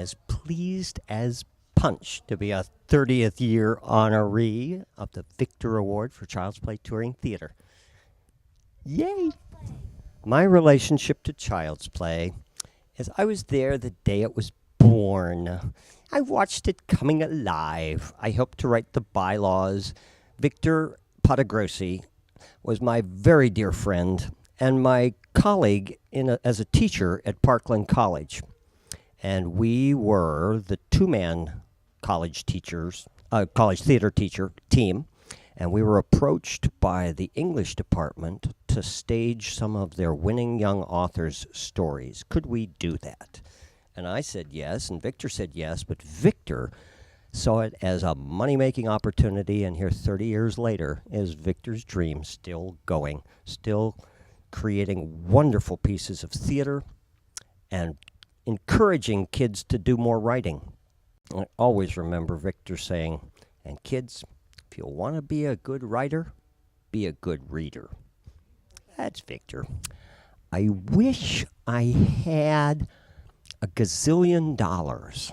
as pleased as punch to be a 30th year honoree of the Victor Award for Child's Play Touring Theater. Yay! My relationship to Child's Play is I was there the day it was born. I watched it coming alive. I helped to write the bylaws. Victor Podagrosi was my very dear friend and my colleague as a teacher at Parkland College. And we were the two-man college theater teacher team, and we were approached by the English department to stage some of their winning young authors' stories. Could we do that? And I said yes, and Victor said yes, but Victor saw it as a money-making opportunity, and here 30 years later is Victor's dream still going, still creating wonderful pieces of theater and encouraging kids to do more writing. I always remember Victor saying, and kids, if you want to be a good writer, be a good reader. That's Victor. I wish I had a gazillion dollars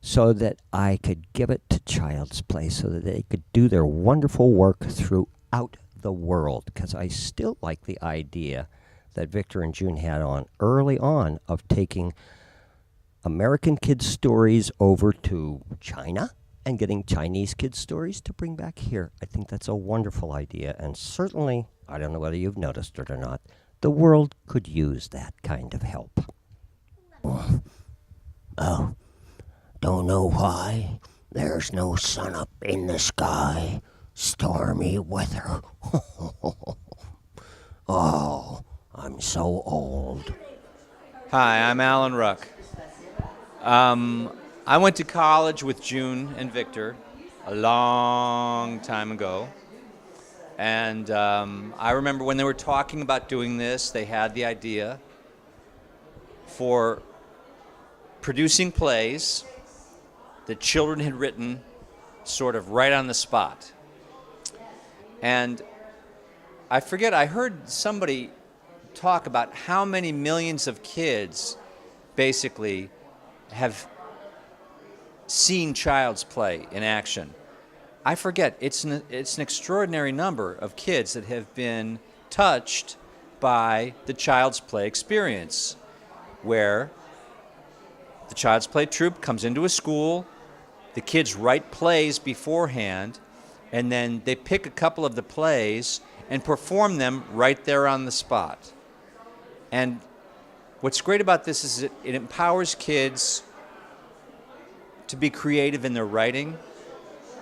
so that I could give it to Child's Play so that they could do their wonderful work throughout the world, because I still like the idea that Victor and June had early on of taking American kids' stories over to China and getting Chinese kids' stories to bring back here. I think that's a wonderful idea, and certainly, I don't know whether you've noticed it or not, the world could use that kind of help. Oh, don't know why. There's no sun up in the sky. Stormy weather. Oh, I'm so old. Hi, I'm Alan Ruck. I went to college with June and Victor a long time ago. And I remember when they were talking about doing this, they had the idea for producing plays that children had written sort of right on the spot. And I heard somebody talk about how many millions of kids basically have seen Child's Play in action. I forget, it's an extraordinary number of kids that have been touched by the Child's Play experience, where the Child's Play troupe comes into a school, the kids write plays beforehand, and then they pick a couple of the plays and perform them right there on the spot. And what's great about this is it empowers kids to be creative in their writing,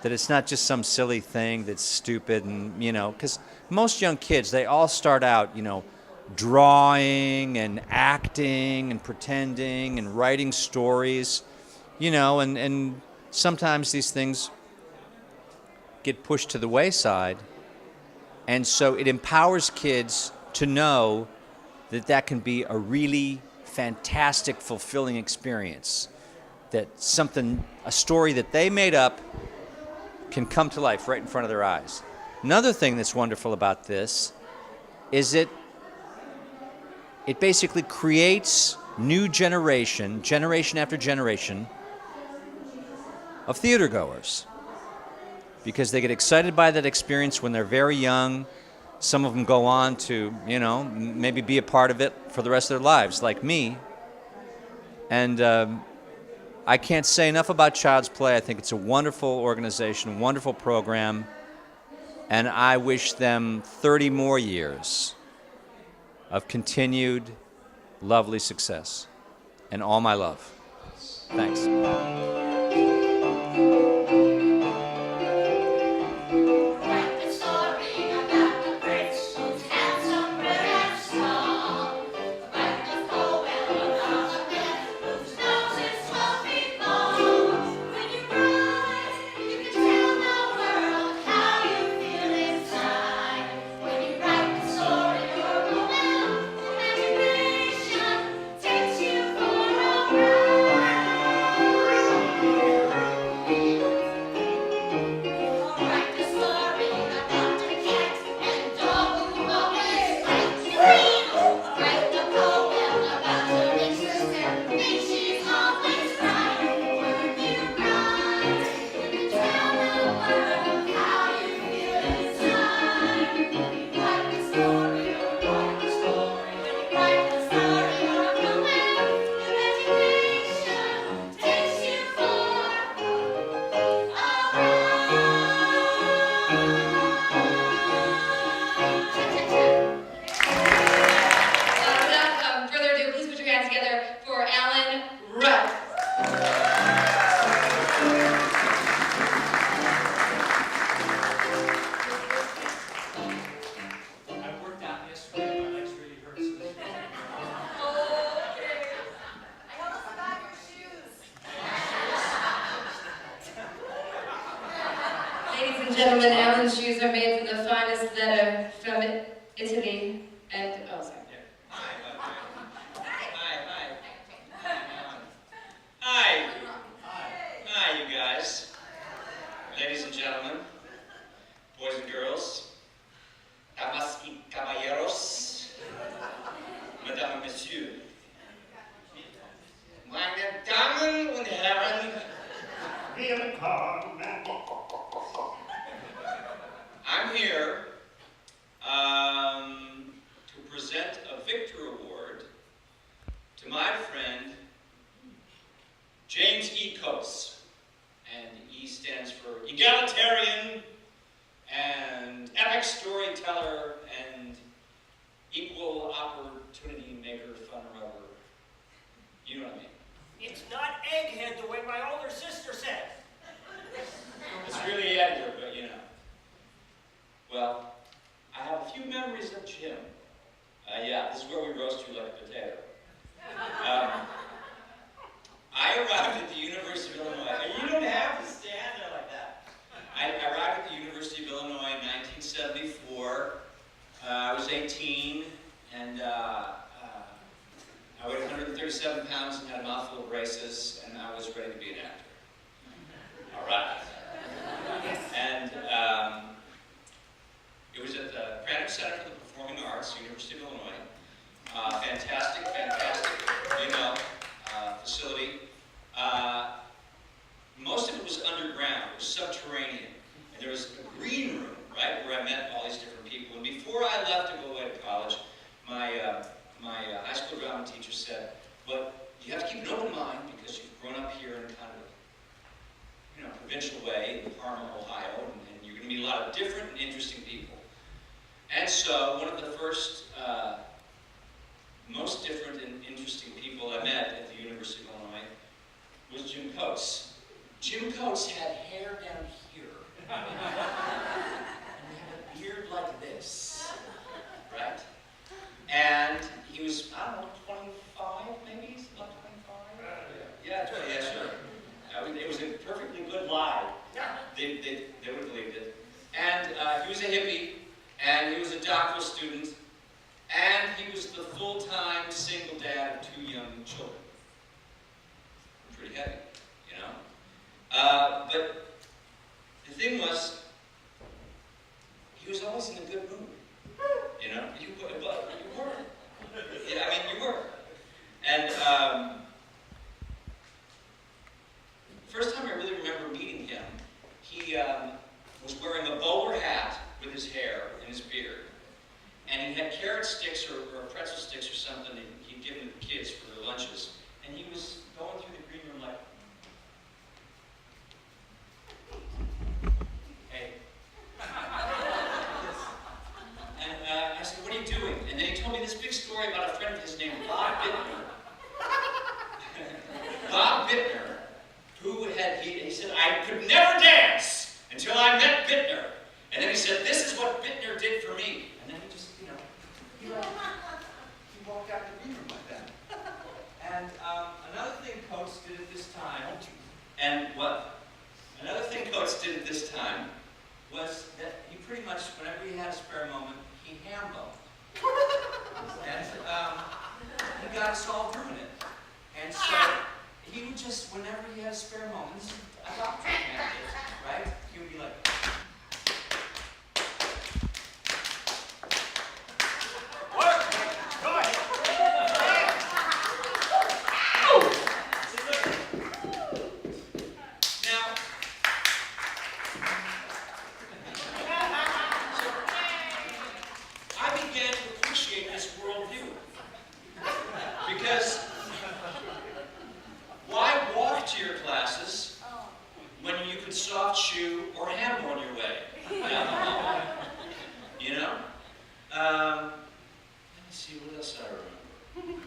that it's not just some silly thing that's stupid and, because most young kids, they all start out, drawing and acting and pretending and writing stories, and sometimes these things get pushed to the wayside. And so it empowers kids to know that can be a really fantastic, fulfilling experience. That a story that they made up can come to life right in front of their eyes. Another thing that's wonderful about this is it basically creates new generation after generation of theater goers, because they get excited by that experience when they're very young. Some of them go on to, maybe be a part of it for the rest of their lives, like me. And I can't say enough about Child's Play. I think it's a wonderful organization, a wonderful program, and I wish them 30 more years of continued lovely success, and all my love. Thanks. and gentlemen, Alan's shoes are made from the finest leather from Italy and, oh, sorry. Hi, you guys. Ladies and gentlemen, boys and girls, damas y caballeros, mesdames et messieurs. Meine Damen und Herren, I'm here to present a Victor Award to my friend James E. Coates, and E stands for egalitarian and epic storyteller and equal opportunity maker, fun rubber. You know what I mean? It's not egghead the way my older sister said. It's really Edgar, but you know. Well, I have a few memories of Jim. Yeah, this is where we roast you like a potato. I arrived at the University of Illinois, and you don't have to stand there like that. I arrived at the University of Illinois in 1974. I was 18, and I weighed 137 pounds and had a mouthful of braces, and I was ready to be an actor. All right. And it was at the Pratt Center for the Performing Arts, University of Illinois. Fantastic, you know, facility. Most of it was underground, it was subterranean. And there was a green room, right, where I met all these different people. And before I left to go away to college, my high school drama teacher said, well, you have to keep an open mind because you've grown up here in kind of a, you know, provincial way in Parma, Ohio, and you're going to meet a lot of different and interesting people. And so one of the first, most different and interesting people I met at the University of Illinois was Jim Coates. Jim Coates had hair down here. And he had a beard like this, right? And he was, I don't know, 25 maybe? About 25? Yeah, sure. It was a perfectly good lie. They would have believed it. And he was a hippie, and he was a doctoral student, and he was the full-time single dad of 2 young children. Pretty heavy, you know? But the thing was, he was always in a good mood, you know? You were. Yeah, I mean, you were. And first time I really remember meeting him, he was wearing a bowler hat with his hair and his beard. And he had carrot sticks or pretzel sticks or something that he'd given the kids for their lunches. And he was going through the green room like, hey. And I said, what are you doing? And then he told me this big story about a friend of his named Bob Bittner. Bob Bittner, who he said, I could never dance until I met Bittner. And then he said, this is what Bittner did for me. And then he just, you know, he walked out the green room like that. And another thing Coates did at this time, was that he pretty much, whenever he had a spare moment, he ham-boned. And he got us all doing it. And so he would just, whenever he had a spare moment, this is a doctor man did, right? He would be like, soft shoe or ham on your way down the hall. You know? Let me see, what else I remember?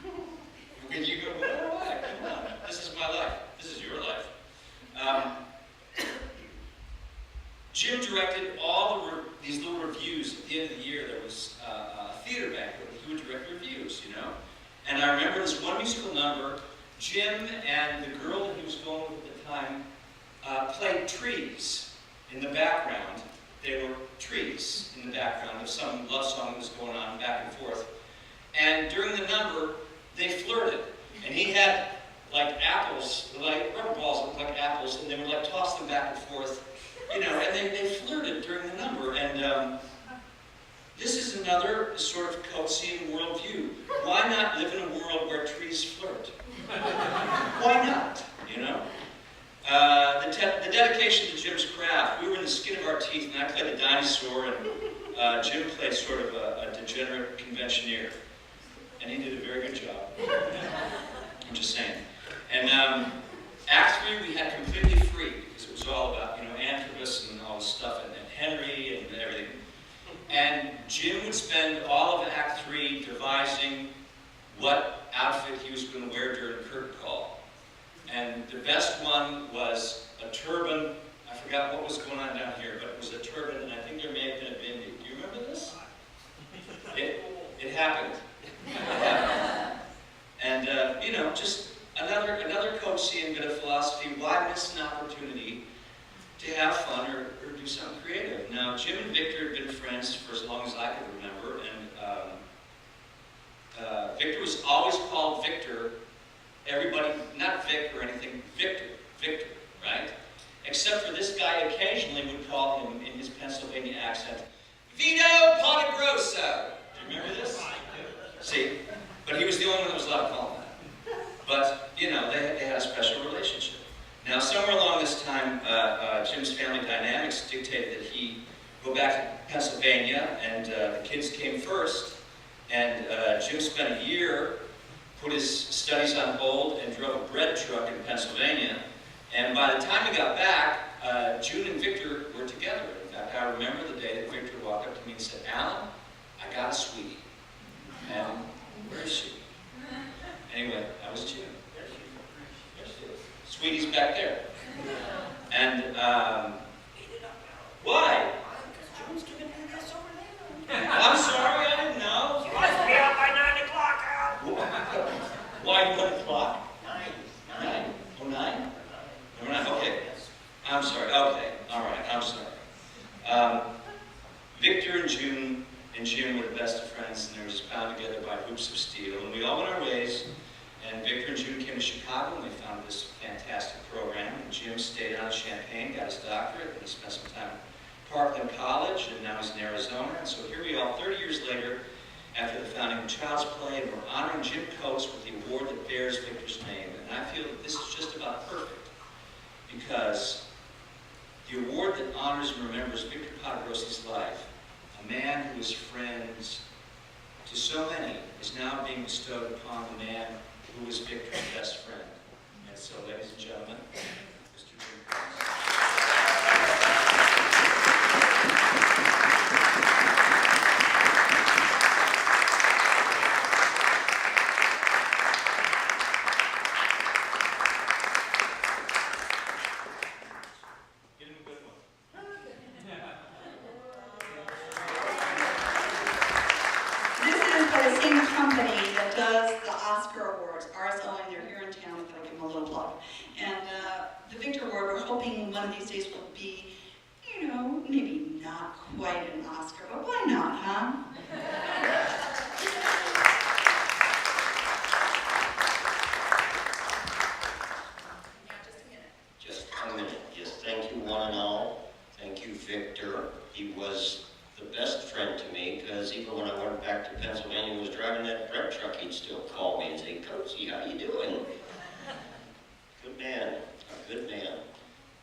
When you go, all right, come on. This is my life. This is your life. Jim directed all these little reviews. At the end of the year, there was a theater banquet. He would direct reviews, you know? And I remember this one musical number, Jim and the girl that he was going with at the time played trees in the background, there were trees in the background of some love song that was going on back and forth. And during the number, they flirted. And he had like apples, like rubber balls that looked like apples, and they would like toss them back and forth, you know, and they flirted during the number. And this is another sort of Coatsian worldview. Why not live in a world where trees flirt? Why not, you know? The dedication to Jim's craft, we were in the skin of our teeth, and I played a dinosaur, and Jim played sort of a degenerate conventioneer. And he did a very good job. I'm just saying. And Act 3 we had completely free, because it was all about, you know, Antrobus and all this stuff, and Henry and everything. And Jim would spend all of Act 3 devising what outfit he was going to wear during curtain call. And the best one was a turban. I forgot what was going on down here, but it was a turban, and I think there may have been a bindi. Do you remember this? It happened. It happened. And, you know, just another Coatsian bit of philosophy. Why miss an opportunity to have fun or do something creative? Now, Jim and Victor had been friends for as long as I could remember, and Victor was always called Victor. Everybody, not Vic or anything, Victor, right? Except for this guy occasionally would call him, in his Pennsylvania accent, Victor Podagrosi. Do you remember this? See? But he was the only one that was allowed to call him that. But, you know, they had a special relationship. Now, somewhere along this time, Jim's family dynamics dictated that he go back to Pennsylvania, and the kids came first. And Jim spent a year, put his studies on hold, and drove a bread truck in Pennsylvania. And by the time he got back, June and Victor were together. In fact, I remember the day that Victor walked up to me and said, Alan, I got a sweetie. And where is she? Anyway, that was June. Sweetie's back there. And, why? I'm sorry, I didn't know. You must be out by 9 o'clock, Al. Why 1 o'clock? 9. Oh, 9? Number 9, okay. I'm sorry, okay. All right, I'm sorry. Victor and Jim were the best of friends, and they were just bound together by hoops of steel. And we all went our ways, and Victor and June came to Chicago, and they found this fantastic program. And Jim stayed on in Champaign, got his doctorate, and he spent some time at Parkland College, and now he's in Arizona. And so here we are, 30 years later, after the founding of Child's Play, and we're honoring Jim Coates with the award that bears Victor's name. And I feel that this is just about perfect, because the award that honors and remembers Victor Podagrosi's life, a man who was friends to so many, is now being bestowed upon the man who was Victor's best friend. And so, ladies and gentlemen, Mr. Jim Coates. Give him a good one. This is by the same company that does the Oscar Awards, RSO, and they're here in town, if I give them a little plug. And the Victor Award, we're hoping one of these days will be, you know, maybe not quite an Oscar, but why not, huh? Just a minute. Yes, thank you one and all. Thank you, Victor. He was the best friend to me, because even when I went back to Pennsylvania and was driving that bread truck, he'd still call me and say, Coatsy, how you doing? Good man, a good man.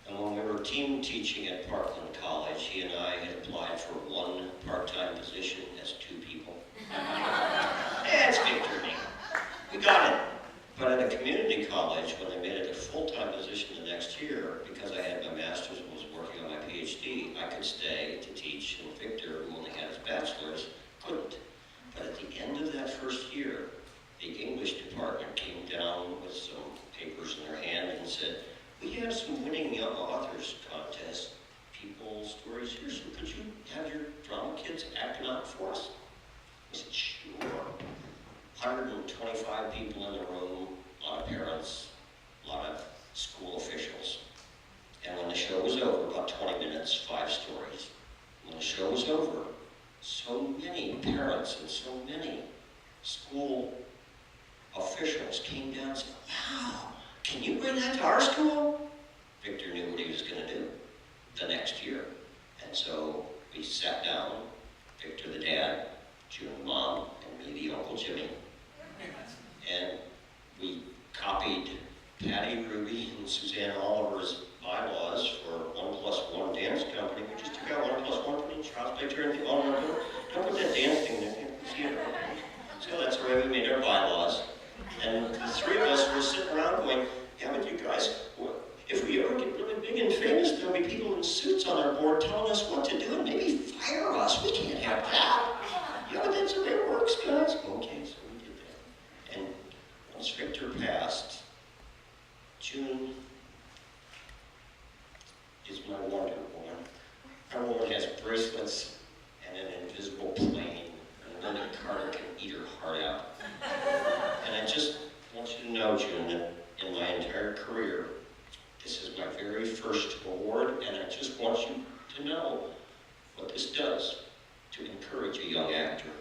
And when we were team teaching at Parkland College, he and I had applied for one part-time position as 2 people. Yeah, it's Victor and me. We got it. But at a community college, when they made it a full-time position the next year, because I had my master's and was working on my PhD, I could stay to teach, and Victor, who only had his bachelor's, couldn't. But at the end of that first year, the English department came down with some papers in their hand and said, we have some winning young authors contest people stories here, so could you have your drama kids acting out for us? I said, sure. 125 people in the room, a lot of parents, a lot of school officials. And when the show was over, about 20 minutes, 5 stories. show was over, so many parents and so many school officials came down and said, wow, can you bring that to our school? Victor knew what he was going to do the next year. And so we sat down, Victor the dad, June the mom, and me the Uncle Jimmy. And we copied Patty Ruby and Suzanne Oliver's bylaws for 1+1 dance company. We just took out 1+1 for each house by turning the don't put that dance thing there. See it? So that's the way we made our bylaws. And the three of us were sitting around going, yeah, but you guys, if we ever get really big and famous, there'll be people in suits on our board telling us what to do and maybe fire us. We can't have that. Yeah, but that's the way it works, guys. Okay, so we did that. And once Victor passed, June is my Wonder Woman. Our woman has bracelets and an invisible plane, and Linda Carter can eat her heart out. And I just want you to know, June, that in my entire career, this is my very first award, and I just want you to know what this does to encourage a young actor.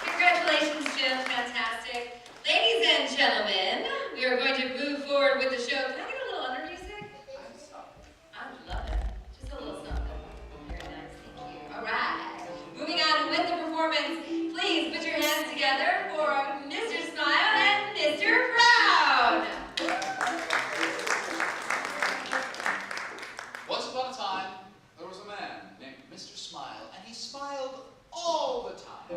Congratulations, Jim. Fantastic. Ladies and gentlemen, we are going to move forward with the show. Can I get a little under music? I love it. Just a little something. Very nice. Thank you. All right. Moving on with the performance, please put your hands together for Mr. Smile and Mr. Frown. Once upon a time, there was a man named Mr. Smile, and he smiled all the time.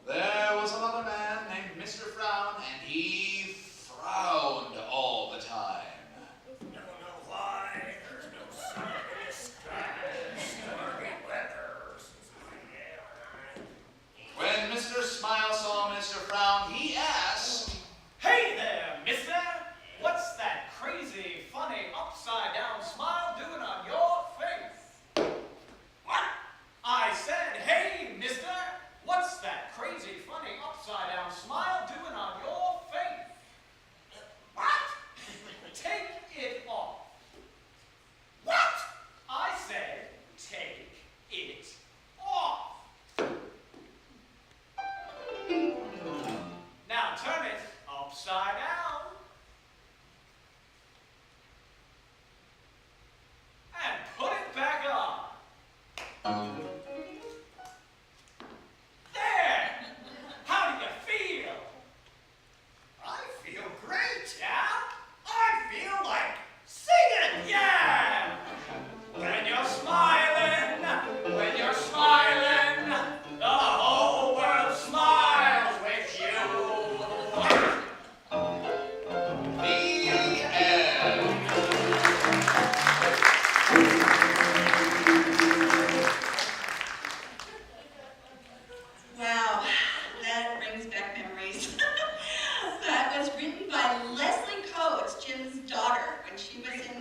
There was another man named Mr. Frown, and he frowned all the time. Don't know why there's no sun in the sky. Stormy weather. When Mr. Smile saw Mr. Frown, he asked, Hey there, mister! What's that crazy, funny, upside-down smile doing on your face? What? I said, hey, mister! What's that crazy, funny, upside-down smile doing on your face? What? Take it off. What? I said, take it off. Now turn it upside down. And put it back on. There! How do you feel? I feel great. Yeah? I feel like singing. Yeah! When you're smiling, the whole world smiles with you. the end. Wow, that brings back memories. That was written by Leslie Coates, Jim's daughter, when she was in